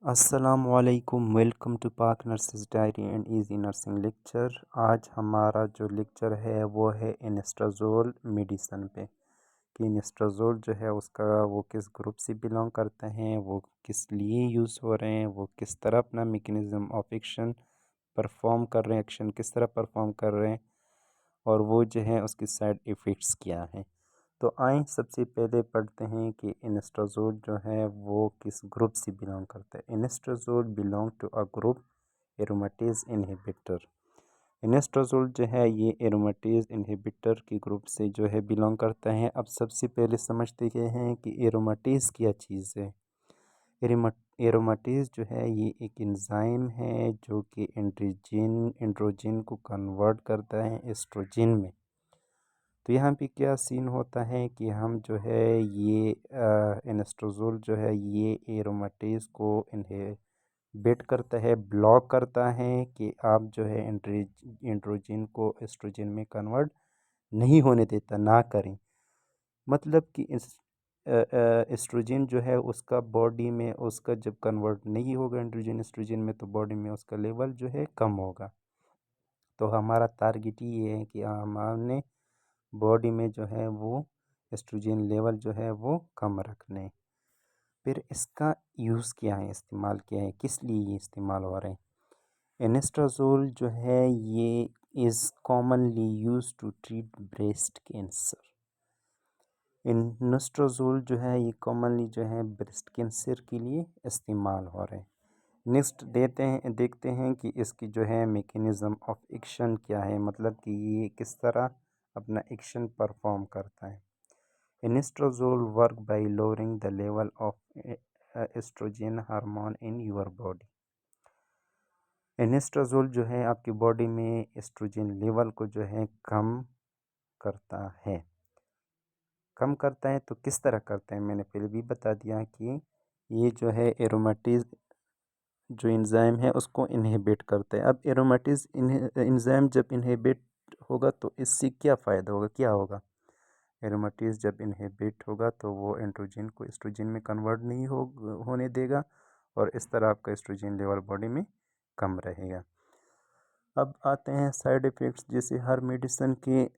अस्सलामुअलैकुम। Welcome to पाक nurses diary and easy nursing lecture. आज हमारा जो लेक्चर है वो है इनस्ट्राज़ोल मेडिसन पे कि इनस्ट्राज़ोल जो है उसका वो किस ग्रुप से बिलोंग करते हैं, वो किस लिए यूज़ हो रहे हैं, वो किस तरह अपना मेकनिज़म ऑफ एक्शन परफॉर्म कर रहे हैं, एक्शन किस तरह परफॉर्म कर रहे हैं और वो जो है उसकी साइड इफ़ेक्ट्स क्या हैं। तो आइए सबसे पहले पढ़ते हैं कि इनस्ट्राज़ोल जो है वो किस ग्रुप से बिलोंग करता है। Anastrozole belong to a group aromatase inhibitor. Anastrozole जो है ये एरोमेटेज इनहिबिटर के ग्रुप से जो है बिलोंग करता है। अब सबसे पहले समझते हैं कि एरोमेटेज क्या चीज़ है। एरोमेटेज जो है ये एक एंजाइम है जो कि एंड्रोजन को कन्वर्ट करता है एस्ट्रोजन में। तो यहाँ पे क्या सीन होता है कि हम जो है ये इनस्ट्राज़ोल जो है ये एरोमेटेज को इनहिबिट करता है, ब्लॉक करता है कि आप जो है एंड्रोजन को एस्ट्रोजन में कन्वर्ट नहीं होने देता, ना करें। मतलब कि एस्ट्रोजन जो है उसका बॉडी में उसका जब कन्वर्ट नहीं होगा एंड्रोजन एस्ट्रोजन में, तो बॉडी में उसका लेवल जो है कम होगा। तो हमारा टारगेट ये है कि हमने बॉडी में जो है वो एस्ट्रोजन लेवल जो है वो कम रखने। फिर इसका यूज़ क्या है, इस्तेमाल क्या है, किस लिए ये इस्तेमाल हो रहे हैं। एनेस्ट्राज़ोल जो है ये is commonly use to treat breast cancer. Anastrozole जो है ये कॉमनली जो है ब्रेस्ट कैंसर के लिए इस्तेमाल हो रहे हैं। नेक्स्ट देखते हैं कि इसकी जो है मेकनिज़म ऑफ एक्शन क्या है, मतलब कि ये किस तरह अपना एक्शन परफॉर्म करता है। Anastrozole work by lowering the level of estrogen hormone in your body. Anastrozole जो है आपकी बॉडी में एस्ट्रोजन लेवल को जो है कम करता है। तो किस तरह करता है, मैंने पहले भी बता दिया कि ये जो है एरोमेटेज जो एंजाइम है उसको इनहिबिट करता है। अब एरोमेटेज एंजाइम जब इनहिबिट होगा तो इससे क्या फ़ायदा होगा, क्या होगा। एरोमेटेज जब इनहिबिट होगा तो वो एंड्रोजन को एस्ट्रोजन में कन्वर्ट नहीं होने देगा और इस तरह आपका एस्ट्रोजन लेवल बॉडी में कम रहेगा। अब आते हैं साइड इफ़ेक्ट्स। जैसे हर मेडिसिन के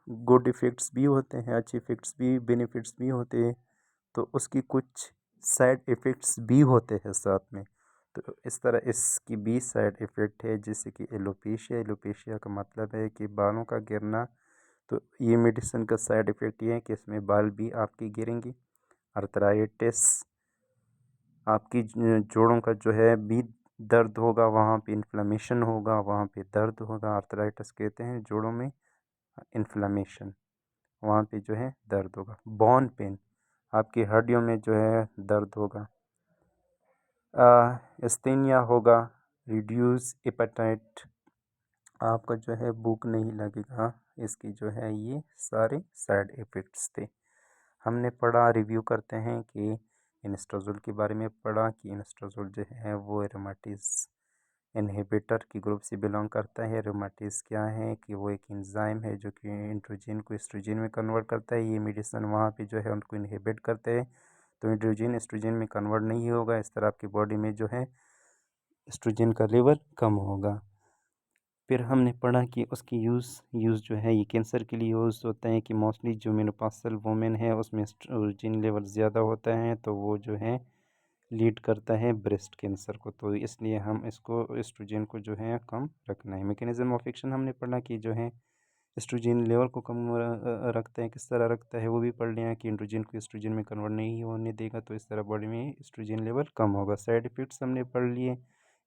गुड इफ़ेक्ट्स भी होते हैं, अच्छे इफ़ेक्ट्स भी, बेनिफिट्स भी होते हैं, तो उसकी कुछ साइड इफ़ेक्ट्स भी होते हैं साथ में। तो इस तरह इसकी भी साइड इफ़ेक्ट है, जैसे कि एलोपेशिया। एलोपेशिया का मतलब है कि बालों का गिरना। तो ये मेडिसिन का साइड इफ़ेक्ट ये है कि इसमें बाल भी आपकी गिरेंगे। अर्थराइटिस, आपकी जोड़ों का जो है भी दर्द होगा, वहाँ पे इन्फ्लेमेशन होगा, वहाँ पे दर्द होगा। अर्थराइटिस कहते हैं जोड़ों में इन्फ्लेमेशन, वहाँ पे जो है दर्द होगा। बोन पेन, आपकी हड्डियों में जो है दर्द होगा। एस्थेनिया होगा। रिड्यूस एपेटाइट, आपका जो है भूख नहीं लगेगा। इसकी जो है ये सारे साइड इफ़ेक्ट्स थे। हमने पढ़ा, रिव्यू करते हैं कि इनस्ट्राज़ोल के बारे में पढ़ा कि इनस्ट्राज़ोल जो है वो एरोमेटेज इनहिबिटर की ग्रुप से बिलोंग करता है। एरोमेटेज क्या है कि वो एक एंजाइम है जो कि एंड्रोजन को एस्ट्रोजन में कन्वर्ट करता है। ये मेडिसिन वहाँ पे जो है उनको इनहिबिट करते हैं, तो एंड्रोजन एस्ट्रोजन में कन्वर्ट नहीं होगा। इस तरह आपकी बॉडी में जो है एस्ट्रोजन का लेवल कम होगा। फिर हमने पढ़ा कि उसकी यूज़ जो है ये कैंसर के लिए यूज़ होता है कि मोस्टली जो मेनोपासल वुमेन है उसमें एस्ट्रोजन लेवल ज़्यादा होता है, तो वो जो है लीड करता है ब्रेस्ट कैंसर को। तो इसलिए हम इसको एस्ट्रोजन को जो है कम रखना है। मैकेनिज्म ऑफ एक्शन हमने पढ़ा कि जो है एस्ट्रोजन लेवल को कम रखता है, किस तरह रखता है वो भी पढ़ लिया कि एंड्रोजन को एस्ट्रोजन में कन्वर्ट नहीं होने देगा, तो इस तरह बॉडी में एस्ट्रोजन लेवल कम होगा। साइड इफ़ेक्ट्स हमने पढ़ लिए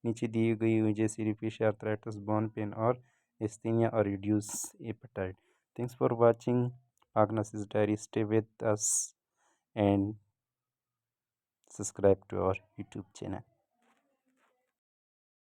नीचे दी गई हुई, जैसे एलोपेशिया, अर्थराइटिस, बोन पेन और एस्थेनिया और reduce appetite. Thanks for watching Agnes' Diary. Stay with us and subscribe to our YouTube channel.